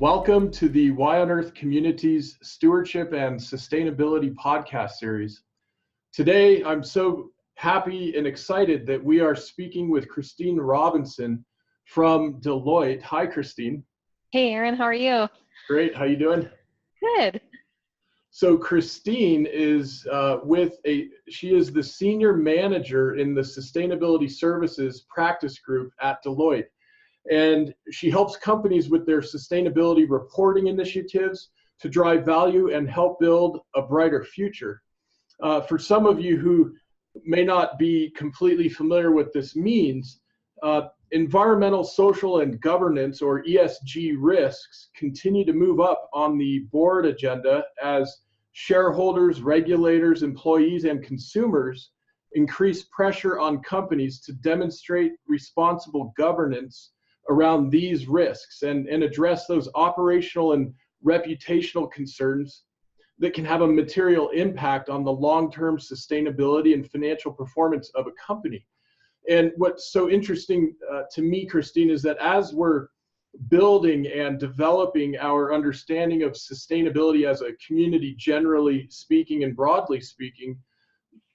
Welcome to the Why on Earth Communities Stewardship and Sustainability podcast series. Today, I'm so happy and excited that we are speaking with Christine Robinson from Deloitte. Hi, Christine. Hey, Aaron, how are you? Great. How you doing? Good. So Christine is she is the senior manager in the Sustainability Services practice group at Deloitte. And she helps companies with their sustainability reporting initiatives to drive value and help build a brighter future. For some of you who may not be completely familiar what this means, environmental, social, and governance, or ESG risks, continue to move up on the board agenda as shareholders, regulators, employees, and consumers increase pressure on companies to demonstrate responsible governance around these risks and address those operational and reputational concerns that can have a material impact on the long-term sustainability and financial performance of a company. And what's so interesting to me, Christine, is that as we're building and developing our understanding of sustainability as a community, generally speaking and broadly speaking,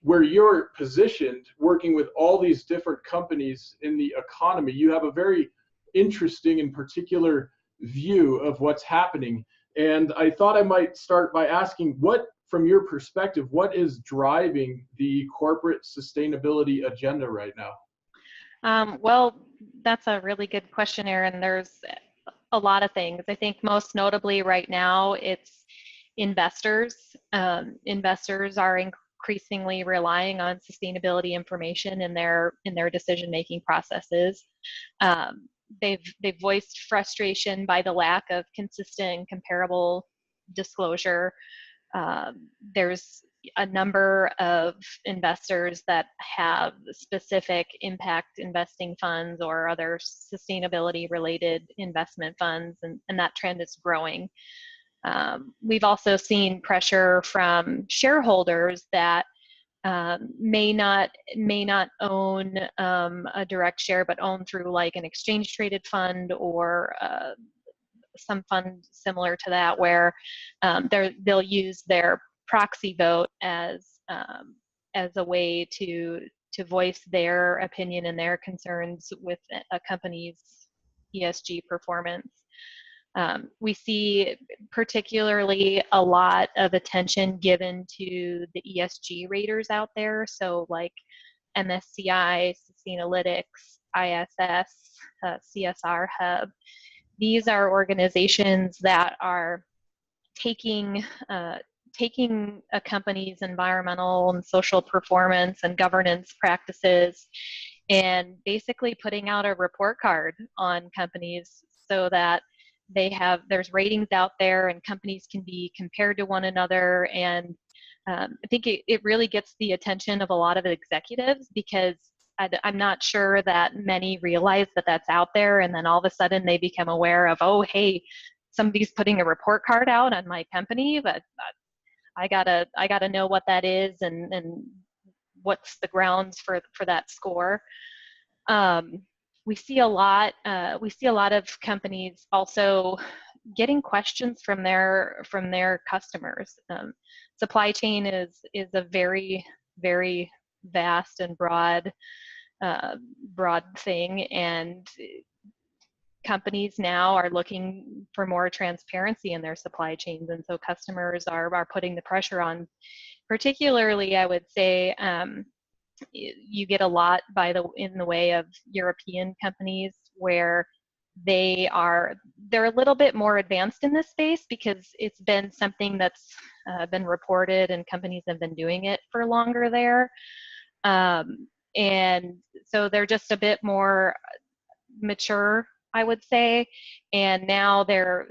where you're positioned working with all these different companies in the economy, you have a very interesting and particular view of what's happening. And I thought I might start by asking, what, from your perspective, what is driving the corporate sustainability agenda right now? Well, that's a really good question, Aaron. There's a lot of things. I think most notably right now, it's investors. Investors are increasingly relying on sustainability information in their decision-making processes. They've voiced frustration by the lack of consistent and comparable disclosure. There's a number of investors that have specific impact investing funds or other sustainability related investment funds, and that trend is growing. We've also seen pressure from shareholders that may not own a direct share, but own through like an exchange traded fund or some fund similar to that, where they'll use their proxy vote as a way to voice their opinion and their concerns with a company's ESG performance. We see particularly a lot of attention given to the ESG raters out there. So like MSCI, Sustainalytics, ISS, CSR Hub. These are organizations that are taking a company's environmental and social performance and governance practices and basically putting out a report card on companies so that there's ratings out there and companies can be compared to one another. And I think it really gets the attention of a lot of executives, because I'm not sure that many realize that that's out there, and then all of a sudden they become aware of, oh, hey, somebody's putting a report card out on my company, but I gotta know what that is and what's the grounds for that score. We see a lot of companies also getting questions from their customers. Supply chain is a very, very vast and broad thing, and companies now are looking for more transparency in their supply chains, and so customers are putting the pressure on. Particularly, I would say, you get a lot in the way of European companies where they're a little bit more advanced in this space because it's been something that's been reported and companies have been doing it for longer there. And so they're just a bit more mature, I would say, and now they're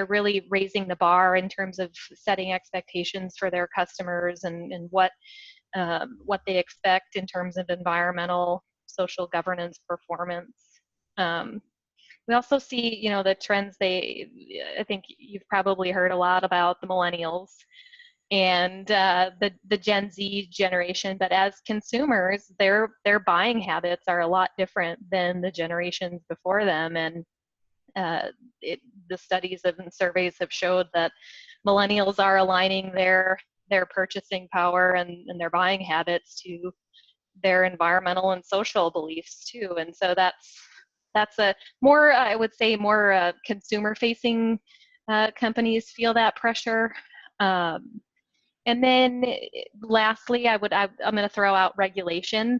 really raising the bar in terms of setting expectations for their customers and what they expect in terms of environmental, social governance performance. We also see, the trends. I think you've probably heard a lot about the millennials and the Gen Z generation, but as consumers, their buying habits are a lot different than the generations before them, and the studies and surveys have showed that millennials are aligning their purchasing power and their buying habits to their environmental and social beliefs too. And so that's a more, I would say, more consumer-facing companies feel that pressure. And then lastly, I'm going to throw out regulation.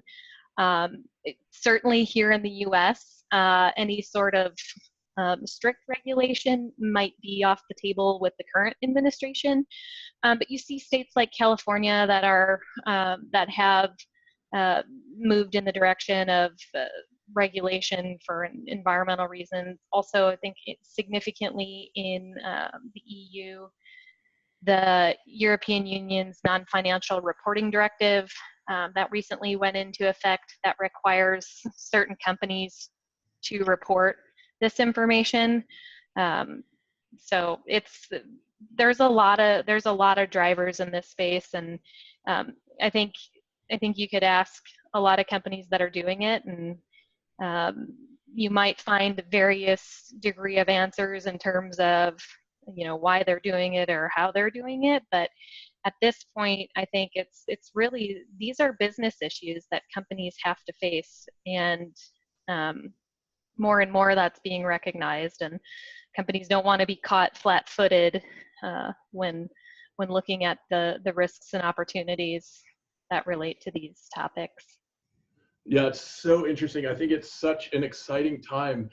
Certainly here in the U.S., any sort of strict regulation might be off the table with the current administration. But you see states like California that are that have moved in the direction of regulation for environmental reasons. Also, I think significantly in the EU, the European Union's non-financial reporting directive that recently went into effect that requires certain companies to report this information. So there's a lot of drivers in this space, and I think you could ask a lot of companies that are doing it, and you might find various degree of answers in terms of why they're doing it or how they're doing it. But at this point, I think it's really, these are business issues that companies have to face, and more and more that's being recognized, and companies don't want to be caught flat-footed when looking at the risks and opportunities that relate to these topics. Yeah, it's so interesting. I think it's such an exciting time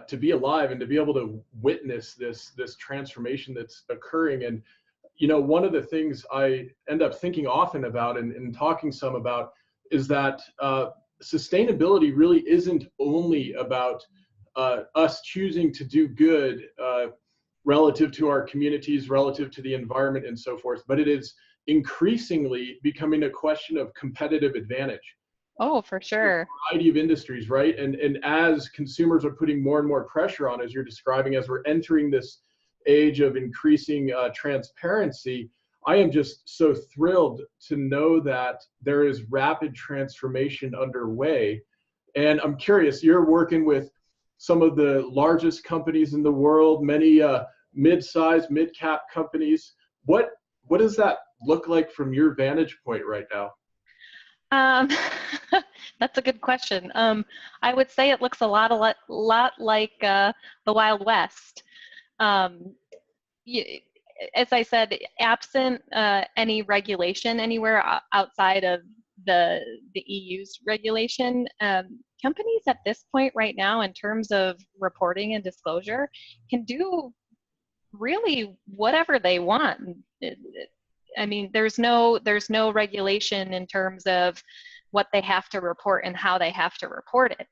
to be alive and to be able to witness this transformation that's occurring. And one of the things I end up thinking often about and talking some about is that sustainability really isn't only about us choosing to do good relative to our communities, relative to the environment, and so forth, but it is increasingly becoming a question of competitive advantage. Oh, for sure. A variety of industries, right? And as consumers are putting more and more pressure on, as you're describing, as we're entering this age of increasing transparency, I am just so thrilled to know that there is rapid transformation underway. And I'm curious, you're working with some of the largest companies in the world, many mid-sized, mid-cap companies. What does that look like from your vantage point right now? That's a good question. I would say it looks a lot like the Wild West. As I said, absent any regulation anywhere outside of the EU's regulation, companies at this point right now, in terms of reporting and disclosure, can do really whatever they want. I mean, there's no regulation in terms of what they have to report and how they have to report it.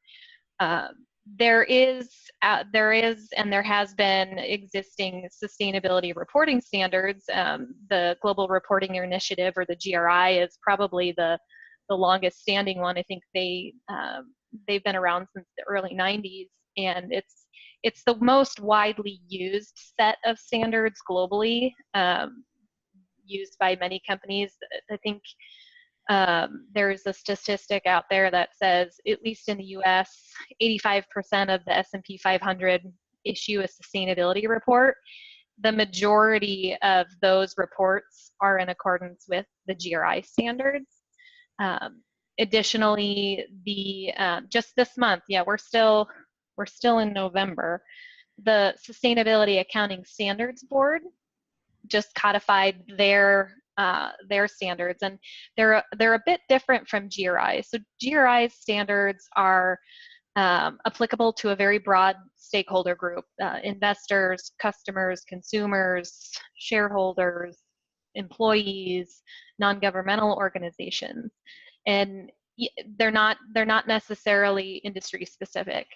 There is and there has been existing sustainability reporting standards. The Global Reporting Initiative, or the GRI, is probably the longest standing one. I think they've been around since the early 90s, and it's the most widely used set of standards globally, used by many companies. I think there's a statistic out there that says, at least in the US, 85% of the S&P 500 issue a sustainability report. The majority of those reports are in accordance with the GRI standards. Additionally, just this month, we're still in November, the Sustainability Accounting Standards Board just codified their standards, and they're a bit different from GRI. So GRI's standards are applicable to a very broad stakeholder group: investors, customers, consumers, shareholders, employees, non-governmental organizations, and they're not necessarily industry specific.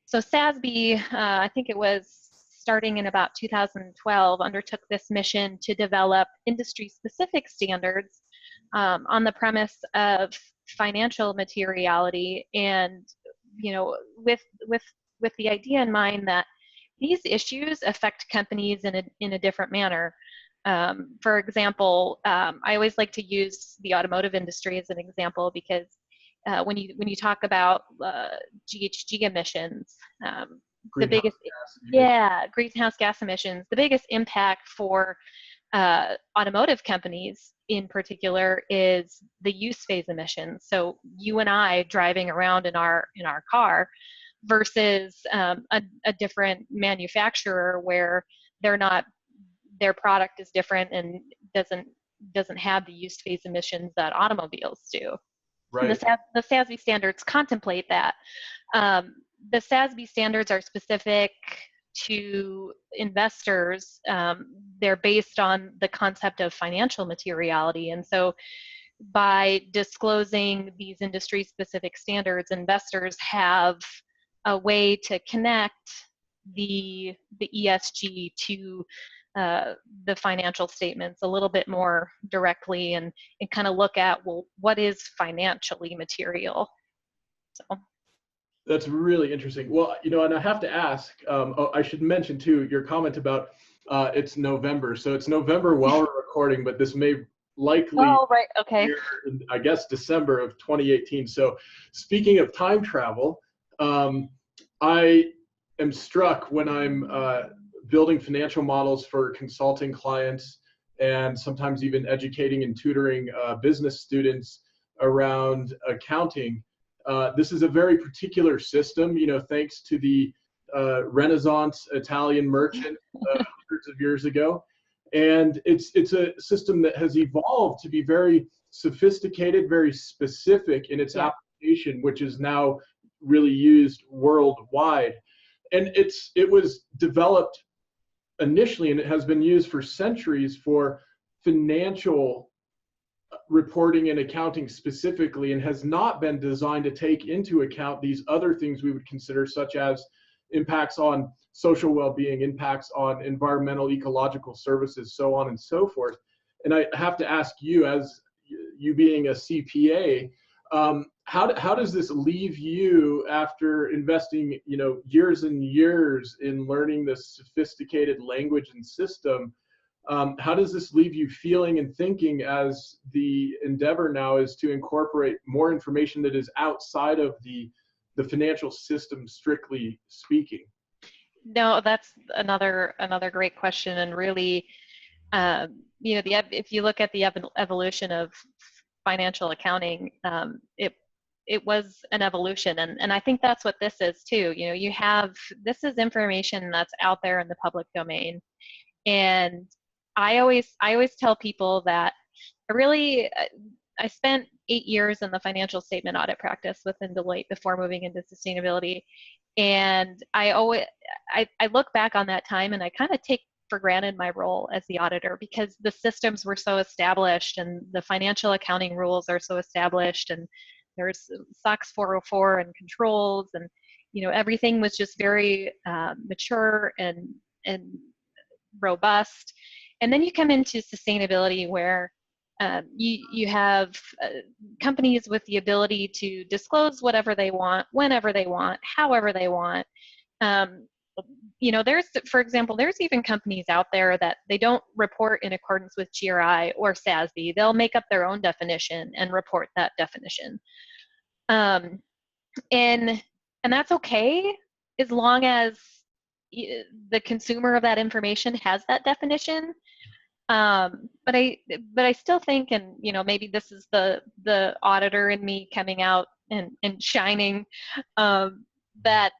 So SASB, I think it was starting in about 2012, undertook this mission to develop industry-specific standards on the premise of financial materiality, and with the idea in mind that these issues affect companies in a different manner. For example, I always like to use the automotive industry as an example, because when you talk about GHG emissions, the greenhouse biggest, gas emissions. yeah, greenhouse gas emissions. The biggest impact for automotive companies in particular is the use phase emissions. So you and I driving around in our car versus a different manufacturer where their product is different and doesn't have the use phase emissions that automobiles do. And Right. the SASB standards contemplate that. The SASB standards are specific to investors. They're based on the concept of financial materiality. And so by disclosing these industry-specific standards, investors have a way to connect the ESG to the financial statements a little bit more directly and kind of look at, well, what is financially material? So. That's really interesting. Well, and I have to ask, I should mention too, your comment about it's November. So it's November while we're recording, but this may likely Right. Okay. in, I guess, December of 2018. So speaking of time travel, I am struck when I'm building financial models for consulting clients and sometimes even educating and tutoring business students around accounting. This is a very particular system, thanks to the Renaissance Italian merchant hundreds of years ago. And it's a system that has evolved to be very sophisticated, very specific in its application, which is now really used worldwide. And it was developed initially, and it has been used for centuries for financial reporting and accounting specifically, and has not been designed to take into account these other things we would consider, such as impacts on social well-being, impacts on environmental ecological services, so on and so forth. And I have to ask you, as you being a CPA, how does this leave you after investing years and years in learning this sophisticated language and system? How does this leave you feeling and thinking as the endeavor now is to incorporate more information that is outside of the financial system, strictly speaking? No, that's another great question, and really, if you look at the evolution of financial accounting, it was an evolution, and I think that's what this is too. This is information that's out there in the public domain, and I always tell people that I spent 8 years in the financial statement audit practice within Deloitte before moving into sustainability. And I look back on that time and I kind of take for granted my role as the auditor, because the systems were so established and the financial accounting rules are so established, and there's SOX 404 and controls, and everything was just very mature and robust. And then you come into sustainability where you have companies with the ability to disclose whatever they want, whenever they want, however they want. For example, there's even companies out there that they don't report in accordance with GRI or SASB. They'll make up their own definition and report that definition. And that's okay, as long as the consumer of that information has that definition. But I still think, and maybe this is the auditor in me coming out and shining, that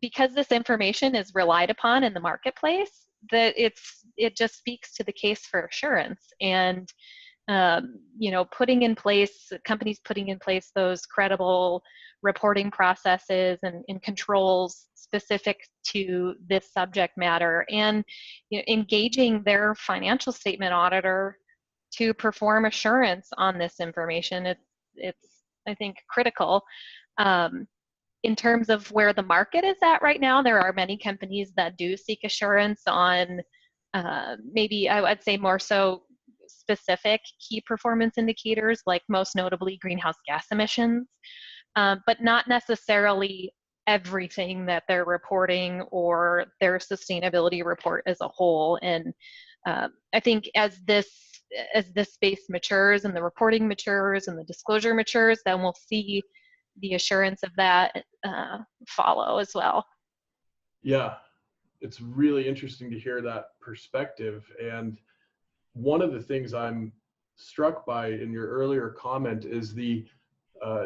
because this information is relied upon in the marketplace, that it just speaks to the case for assurance. And companies putting in place those credible reporting processes and controls specific to this subject matter, and engaging their financial statement auditor to perform assurance on this information. It's I think critical. In terms of where the market is at right now, there are many companies that do seek assurance on maybe I would say more so specific key performance indicators, like most notably greenhouse gas emissions, but not necessarily everything that they're reporting or their sustainability report as a whole. And I think as this space matures and the reporting matures and the disclosure matures, then we'll see the assurance of that follow as well. Yeah, it's really interesting to hear that perspective. And one of the things I'm struck by in your earlier comment is the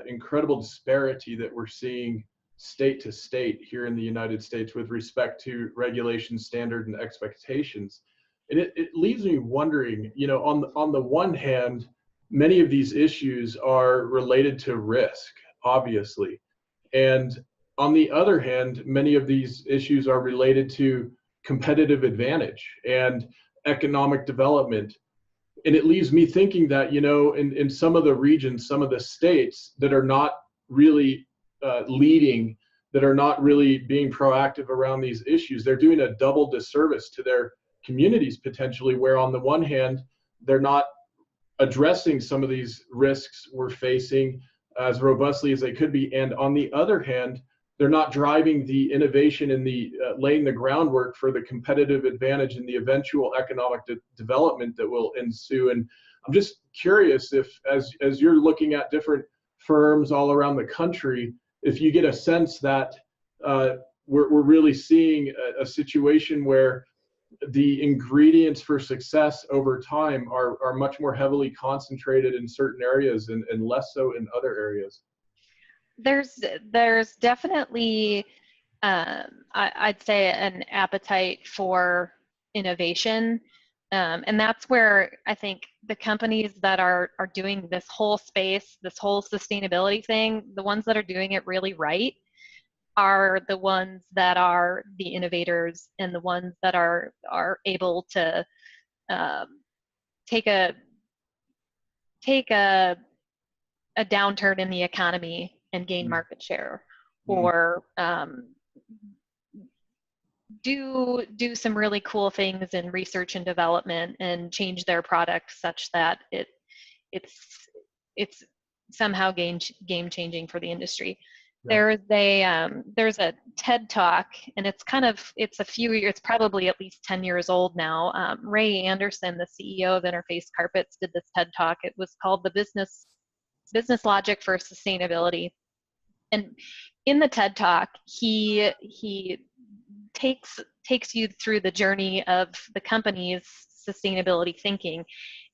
incredible disparity that we're seeing state to state here in the United States with respect to regulation, standard, and expectations. And it leaves me wondering, on the one hand, many of these issues are related to risk, obviously. And on the other hand, many of these issues are related to competitive advantage and economic development. And it leaves me thinking that, in some of the regions, some of the states that are not really leading, that are not really being proactive around these issues, they're doing a double disservice to their communities potentially, where on the one hand, they're not addressing some of these risks we're facing as robustly as they could be. And on the other hand, they're not driving the innovation and the laying the groundwork for the competitive advantage and the eventual economic development that will ensue. And I'm just curious if, as you're looking at different firms all around the country, if you get a sense that we're really seeing a situation where the ingredients for success over time are much more heavily concentrated in certain areas and less so in other areas. There's definitely I'd say an appetite for innovation, and that's where I think the companies that are doing this whole space, this whole sustainability thing, the ones that are doing it really right are the ones that are the innovators and the ones that are able to take a downturn in the economy and gain market share, or do some really cool things in research and development and change their product such that it's somehow game changing for the industry. Yeah. There's a TED Talk, and it's a few years, it's probably at least 10 years old now. Ray Anderson, the CEO of Interface Carpets, did this TED Talk. It was called The Business Logic for Sustainability. And in the TED Talk, he takes you through the journey of the company's sustainability thinking.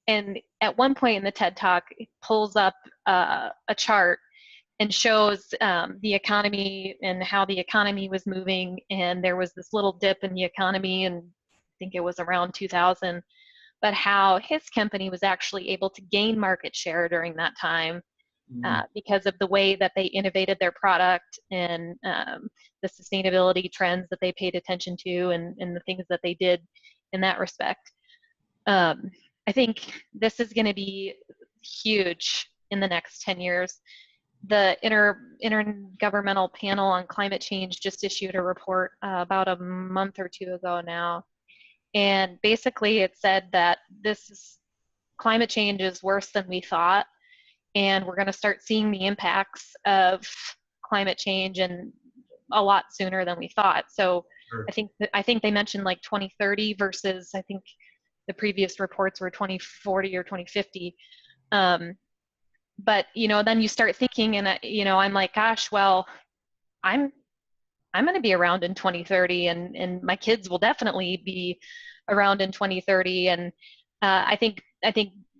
And at one point in the TED Talk, it pulls up a chart and shows the economy and how the economy was moving. And there was this little dip in the economy, and I think it was around 2000, but how his company was actually able to gain market share during that time because of the way that they innovated their product and the sustainability trends that they paid attention to and the things that they did in that respect. I think this is going to be huge in the next 10 years. The Intergovernmental Panel on Climate Change just issued a report about a month or two ago now. And basically it said that climate change is worse than we thought. And we're going to start seeing the impacts of climate change and a lot sooner than we thought. So sure. I think they mentioned like 2030 versus I think the previous reports were 2040 or 2050. But then you start thinking, and I'm like, gosh, well, I'm going to be around in 2030, and my kids will definitely be around in 2030. And I think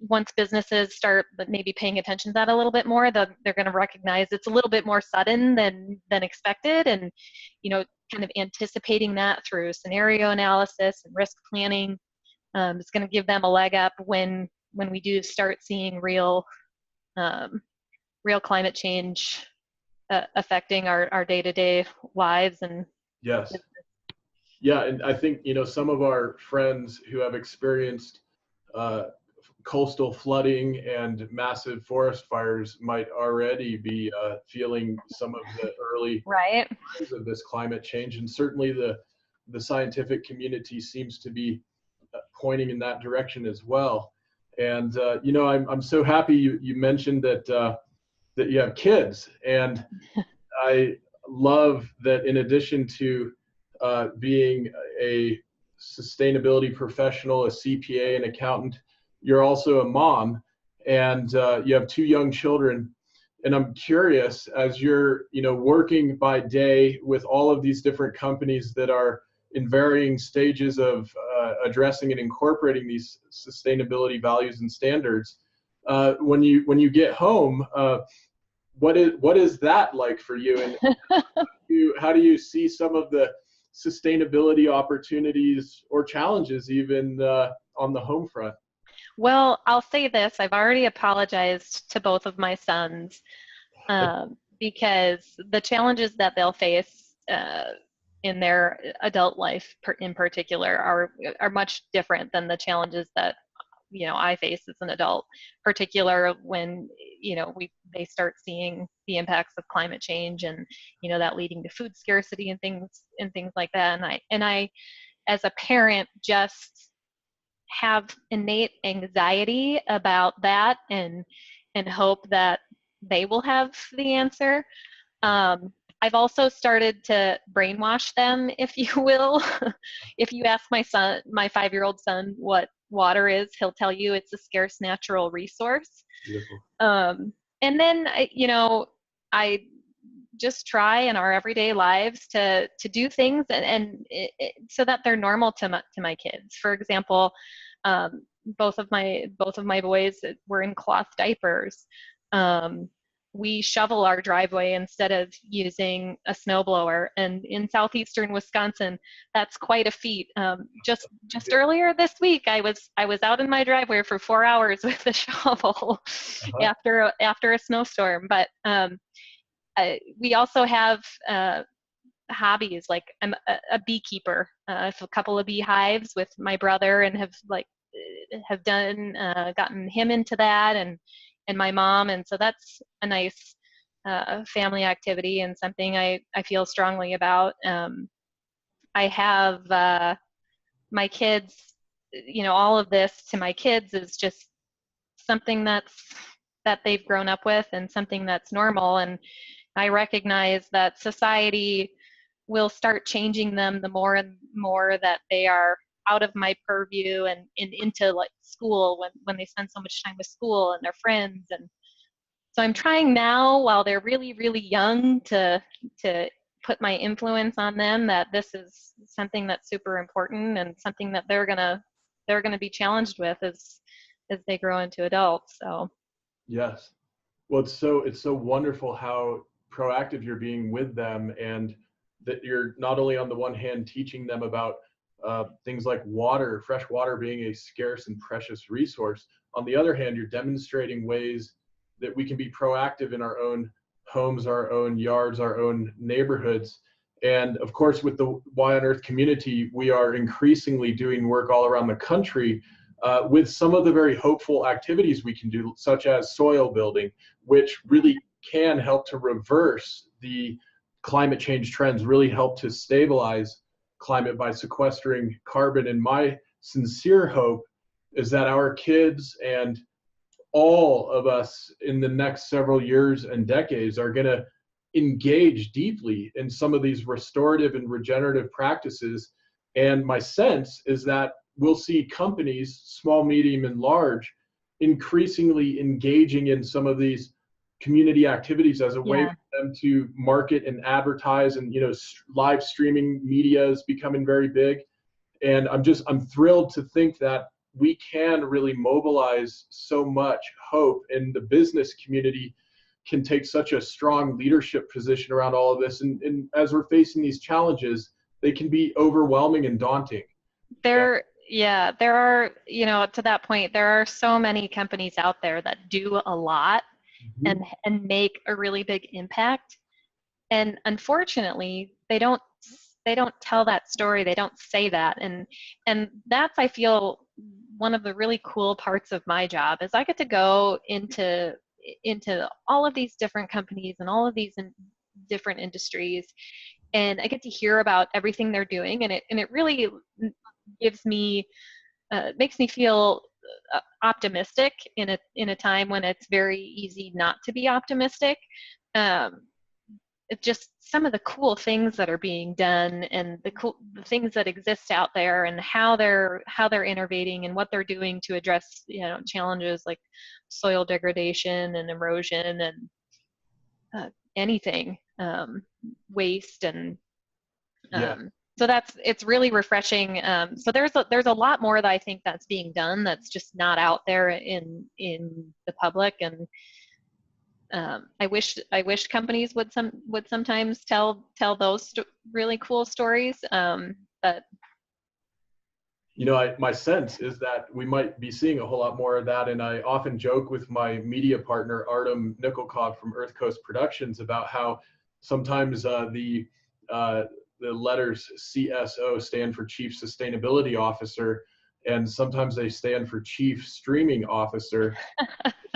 once businesses start maybe paying attention to that a little bit more, they're going to recognize it's a little bit more sudden than expected, and kind of anticipating that through scenario analysis and risk planning is going to give them a leg up when we do start seeing real climate change affecting our day-to-day lives. And yes, yeah, and I think some of our friends who have experienced coastal flooding and massive forest fires might already be feeling some of the early right signs of this climate change, and certainly the scientific community seems to be pointing in that direction as well. And I'm so happy you mentioned that you have kids, and I love that in addition to being a sustainability professional, a CPA, an accountant, you're also a mom, and you have two young children. And I'm curious, as you're, working by day with all of these different companies that are in varying stages of addressing and incorporating these sustainability values and standards, when you get home, what is that like for you? And how do you see some of the sustainability opportunities or challenges even on the home front? Well, I'll say this. I've already apologized to both of my sons because the challenges that they'll face in their adult life in particular are much different than the challenges that I face as an adult, particular when they start seeing the impacts of climate change and that leading to food scarcity and things like that. And I as a parent just have innate anxiety about that and hope that they will have the answer. I've also started to brainwash them, if you will. If you ask my 5-year-old son what water is, he'll tell you it's a scarce natural resource. Beautiful. And then, I just try in our everyday lives to do things and so that they're normal to my kids. For example, both of my boys were in cloth diapers. We shovel our driveway instead of using a snowblower, and in southeastern Wisconsin, that's quite a feat. Just earlier this week, I was out in my driveway for 4 hours with a shovel after a snowstorm. But we also have hobbies, like I'm a beekeeper. I have a couple of beehives with my brother, and have gotten him into that, and my mom, and so that's a nice family activity and something I feel strongly about. I have my kids, all of this to my kids is just something that they've grown up with and something that's normal, and I recognize that society will start changing them the more and more that they are out of my purview and into like school, when they spend so much time with school and their friends. And so I'm trying now, while they're really, really young, to put my influence on them that this is something that's super important and something that they're gonna be challenged with as they grow into adults. So yes. Well, it's so wonderful how proactive you're being with them, and that you're not only on the one hand teaching them about things like water, fresh water being a scarce and precious resource. On the other hand, you're demonstrating ways that we can be proactive in our own homes, our own yards, our own neighborhoods. And of course, with the Y on Earth community, we are increasingly doing work all around the country with some of the very hopeful activities we can do, such as soil building, which really can help to reverse the climate change trends, really help to stabilize climate by sequestering carbon. And my sincere hope is that our kids and all of us in the next several years and decades are going to engage deeply in some of these restorative and regenerative practices. And my sense is that we'll see companies, small, medium, and large, increasingly engaging in some of these community activities as a way for them to market and advertise. And live streaming media is becoming very big, and I'm thrilled to think that we can really mobilize so much hope, and the business community can take such a strong leadership position around all of this. And as we're facing these challenges, they can be overwhelming and daunting. There are, to that point, there are so many companies out there that do a lot and make a really big impact. And unfortunately, they don't tell that story. They don't say that. And that's, I feel, one of the really cool parts of my job is I get to go into all of these different companies and all of these different industries, and I get to hear about everything they're doing, and it really gives me makes me feel optimistic in a time when it's very easy not to be optimistic. It's just some of the cool things that are being done, and the things that exist out there, and how they're innovating and what they're doing to address challenges like soil degradation and erosion, anything, waste, and Yeah. so it's really refreshing. So there's a lot more that I think that's being done that's just not out there in the public, and I wish companies would sometimes tell those really cool stories. But My sense is that we might be seeing a whole lot more of that. And I often joke with my media partner, Artem Nikolkov from Earth Coast Productions, about how sometimes the letters CSO stand for Chief Sustainability Officer, and sometimes they stand for Chief Streaming Officer.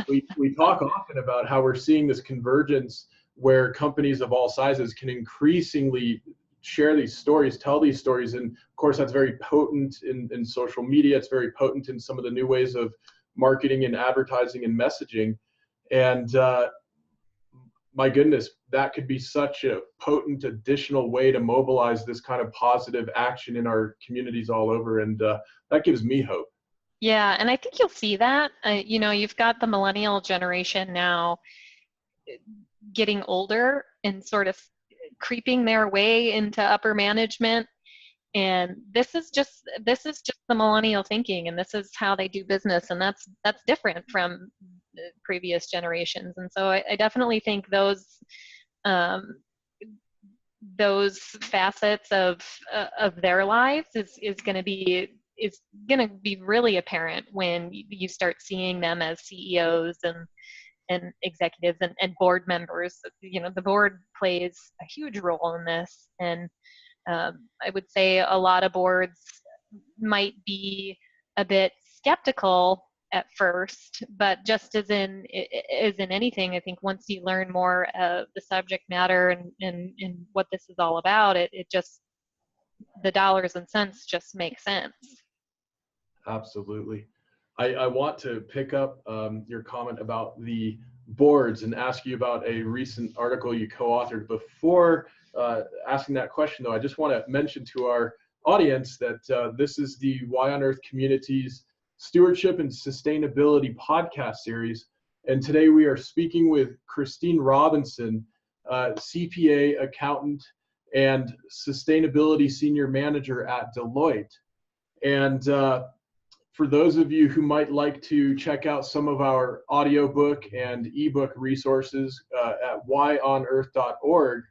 We talk often about how we're seeing this convergence where companies of all sizes can increasingly share these stories, tell these stories. And of course, that's very potent in social media. It's very potent in some of the new ways of marketing and advertising and messaging. And my goodness, that could be such a potent additional way to mobilize this kind of positive action in our communities all over. And that gives me hope. yeah, and I think you'll see that. You've got the millennial generation now getting older and sort of creeping their way into upper management, and this is just the millennial thinking, and this is how they do business, and that's different from previous generations. And so I definitely think those facets of their lives is going to be really apparent when you start seeing them as CEOs and executives and board members. The board plays a huge role in this, and I would say a lot of boards might be a bit skeptical at first, but just as in anything, I think once you learn more of the subject matter and what this is all about, it just, the dollars and cents just make sense. Absolutely. I want to pick up your comment about the boards and ask you about a recent article you co-authored. Before asking that question, though, I just want to mention to our audience that this is the Why on Earth Communities Stewardship and Sustainability podcast series. And today we are speaking with Christine Robinson, CPA, accountant, and sustainability senior manager at Deloitte. And for those of you who might like to check out some of our audiobook and ebook resources at whyonearth.org,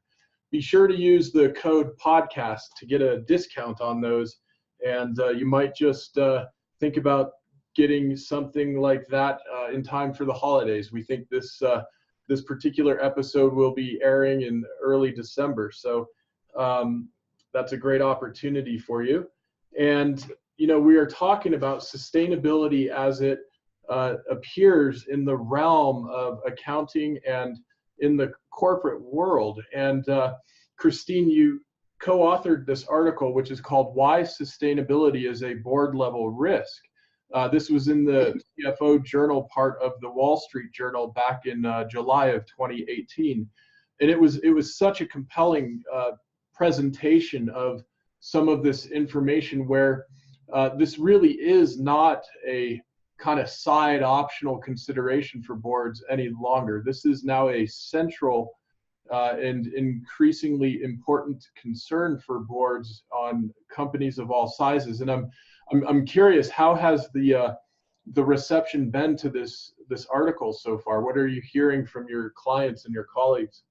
be sure to use the code podcast to get a discount on those. And you might just think about getting something like that in time for the holidays. We think this particular episode will be airing in early December. So that's a great opportunity for you. And we are talking about sustainability as it appears in the realm of accounting and in the corporate world. And Christine, you co-authored this article, which is called Why Sustainability is a Board Level Risk. This was in the CFO Journal part of the Wall Street Journal back in July of 2018. And it was such a compelling presentation of some of this information where this really is not a kind of side optional consideration for boards any longer. This is now a central and increasingly important concern for boards on companies of all sizes. And I'm curious, how has the reception been to this article so far? What are you hearing from your clients and your colleagues?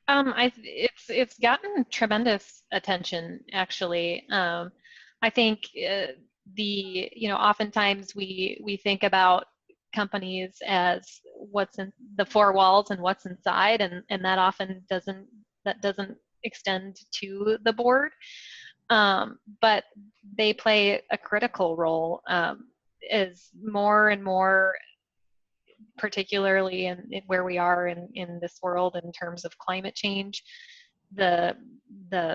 It's gotten tremendous attention, actually. I think oftentimes we think about companies as what's in the four walls and what's inside, and that often doesn't extend to the board. But they play a critical role as more and more, particularly in where we are in this world in terms of climate change, the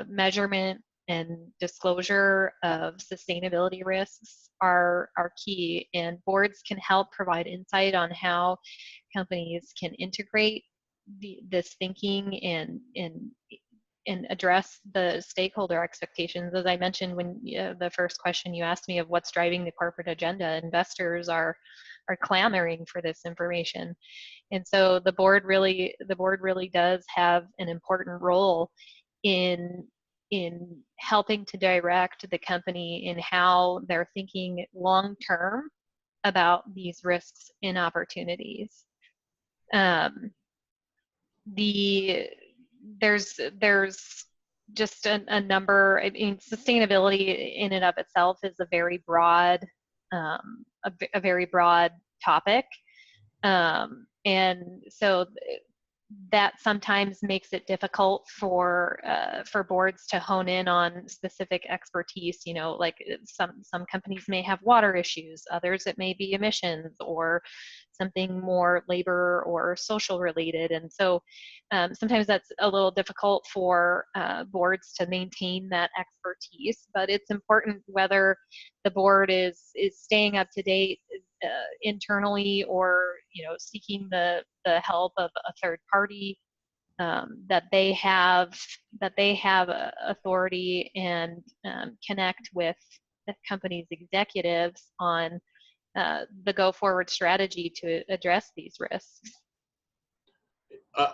measurement and disclosure of sustainability risks are key, and boards can help provide insight on how companies can integrate this thinking and address the stakeholder expectations. As I mentioned when the first question you asked me of what's driving the corporate agenda, investors are clamoring for this information. And so the board really does have an important role in helping to direct the company in how they're thinking long term about these risks and opportunities. There's just a number. I mean, sustainability in and of itself is a very broad very broad topic, and so that sometimes makes it difficult for boards to hone in on specific expertise. You know, like some companies may have water issues, others it may be emissions or something more labor or social related, and so sometimes that's a little difficult for boards to maintain that expertise. But it's important whether the board is staying up to date internally, or seeking the help of a third party, that they have authority and connect with the company's executives on the go forward strategy to address these risks.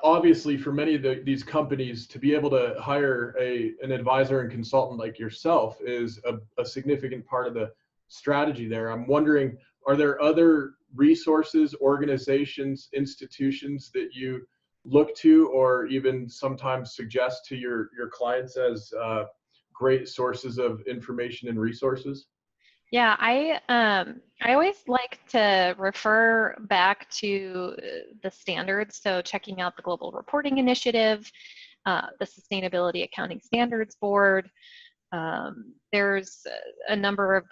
Obviously, for many of these companies, to be able to hire an advisor and consultant like yourself is a significant part of the strategy there. I'm wondering, are there other resources, organizations, institutions that you look to, or even sometimes suggest to your clients as great sources of information and resources? Yeah, I always like to refer back to the standards. So checking out the Global Reporting Initiative, the Sustainability Accounting Standards Board. There's a number of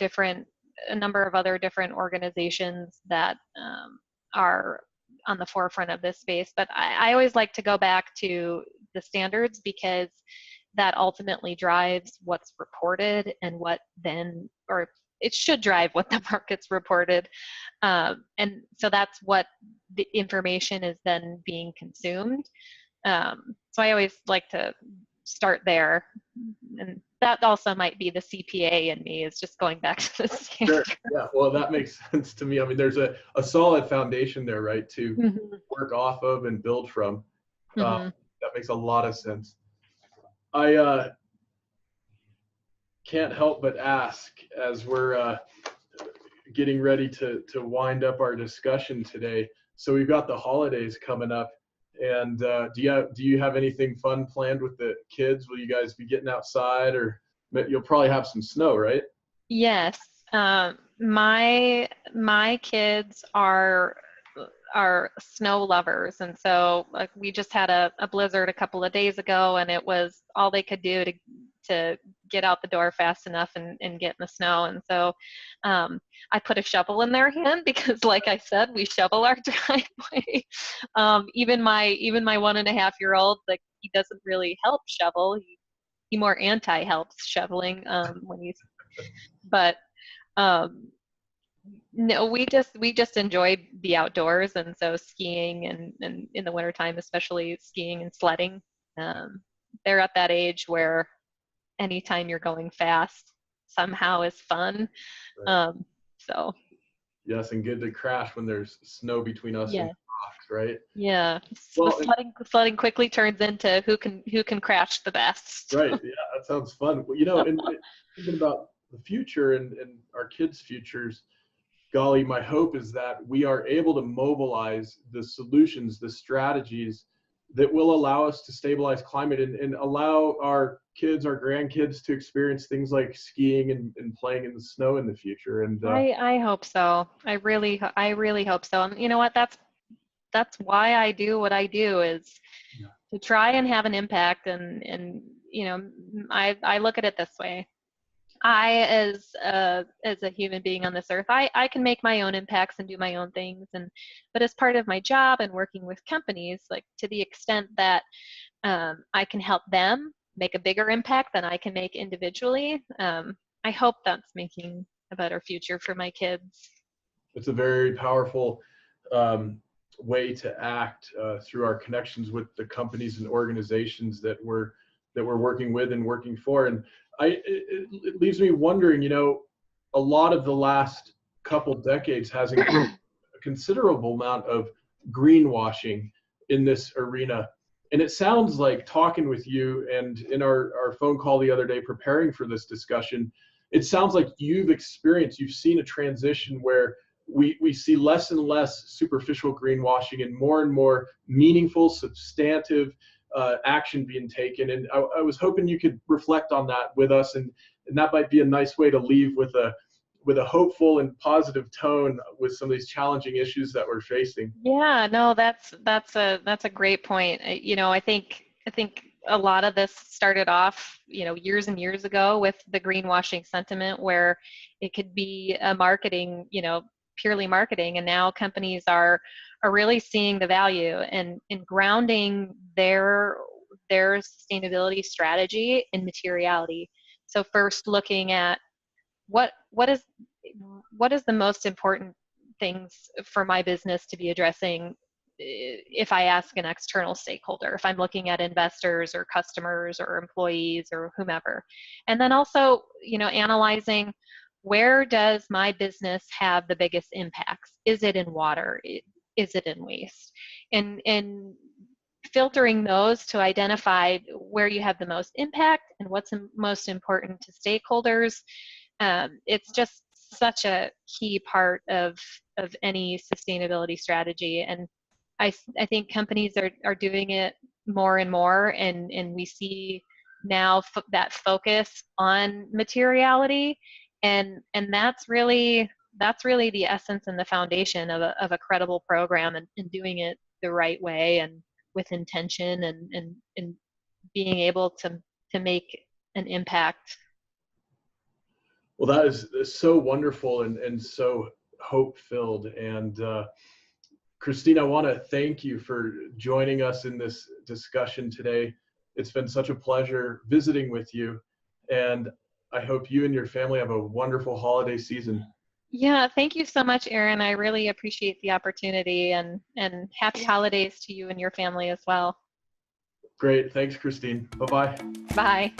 other different organizations that are on the forefront of this space. But I always like to go back to the standards, because that ultimately drives what's reported and it should drive what the market's reported. And so that's what the information is then being consumed. So I always like to start there. And that also might be the CPA in me, is just going back to the standard. Sure. Yeah, well, that makes sense to me. I mean, there's a solid foundation there, right, to work off of and build from. That makes a lot of sense. I can't help but ask, as we're getting ready to wind up our discussion today. So we've got the holidays coming up, and do you have anything fun planned with the kids? Will you guys be getting outside, or you'll probably have some snow, right? Yes, my kids are snow lovers, and so we just had a blizzard a couple of days ago, and it was all they could do to get out the door fast enough and get in the snow. And so I put a shovel in their hand, because like I said, we shovel our driveway. Even my 1.5-year-old, like, he doesn't really help shovel. He more helps shoveling but no, we just enjoy the outdoors, and so skiing and in the wintertime, especially skiing and sledding. They're at that age where anytime you're going fast somehow is fun. Right. So yes, and good to crash when there's snow between us and rocks, right? Yeah. Well, The sledding quickly turns into who can crash the best. right. Yeah, that sounds fun. Well, and thinking about the future and our kids' futures, golly, my hope is that we are able to mobilize the solutions, the strategies that will allow us to stabilize climate and allow our kids, our grandkids, to experience things like skiing and playing in the snow in the future. And I hope so. I really hope so. And you know what? That's why I do what I do, is to try and have an impact. And I look at it this way. I, as a human being on this earth, I can make my own impacts and do my own things, but as part of my job and working with companies, like, to the extent that I can help them make a bigger impact than I can make individually, I hope that's making a better future for my kids. It's a very powerful way to act through our connections with the companies and organizations that we're working with and working for. And it leaves me wondering, a lot of the last couple decades has included a considerable amount of greenwashing in this arena. And it sounds like, talking with you and in our phone call the other day preparing for this discussion, it sounds like you've seen a transition where we see less and less superficial greenwashing and more meaningful, substantive action being taken. And I was hoping you could reflect on that with us, and that might be a nice way to leave with a hopeful and positive tone with some of these challenging issues that we're facing. Yeah, no, that's a great point. I think a lot of this started off, years and years ago with the greenwashing sentiment, where it could be a marketing, purely marketing, and now companies are really seeing the value and in grounding their sustainability strategy in materiality. So first looking at what is the most important things for my business to be addressing if I ask an external stakeholder, if I'm looking at investors or customers or employees or whomever. And then also, analyzing, where does my business have the biggest impacts? Is it in water? Is it in waste? And filtering those to identify where you have the most impact and what's most important to stakeholders. It's just such a key part of any sustainability strategy. And I think companies are doing it more and more, and we see now that focus on materiality, and that's really the essence and the foundation of a credible program, and doing it the right way and with intention, and being able to make an impact. Well, that is so wonderful and so hope-filled. And Christine, I want to thank you for joining us in this discussion today. It's been such a pleasure visiting with you, and I hope you and your family have a wonderful holiday season. Yeah, thank you so much, Aaron. I really appreciate the opportunity, and happy holidays to you and your family as well. Great. Thanks, Christine. Bye-bye. Bye.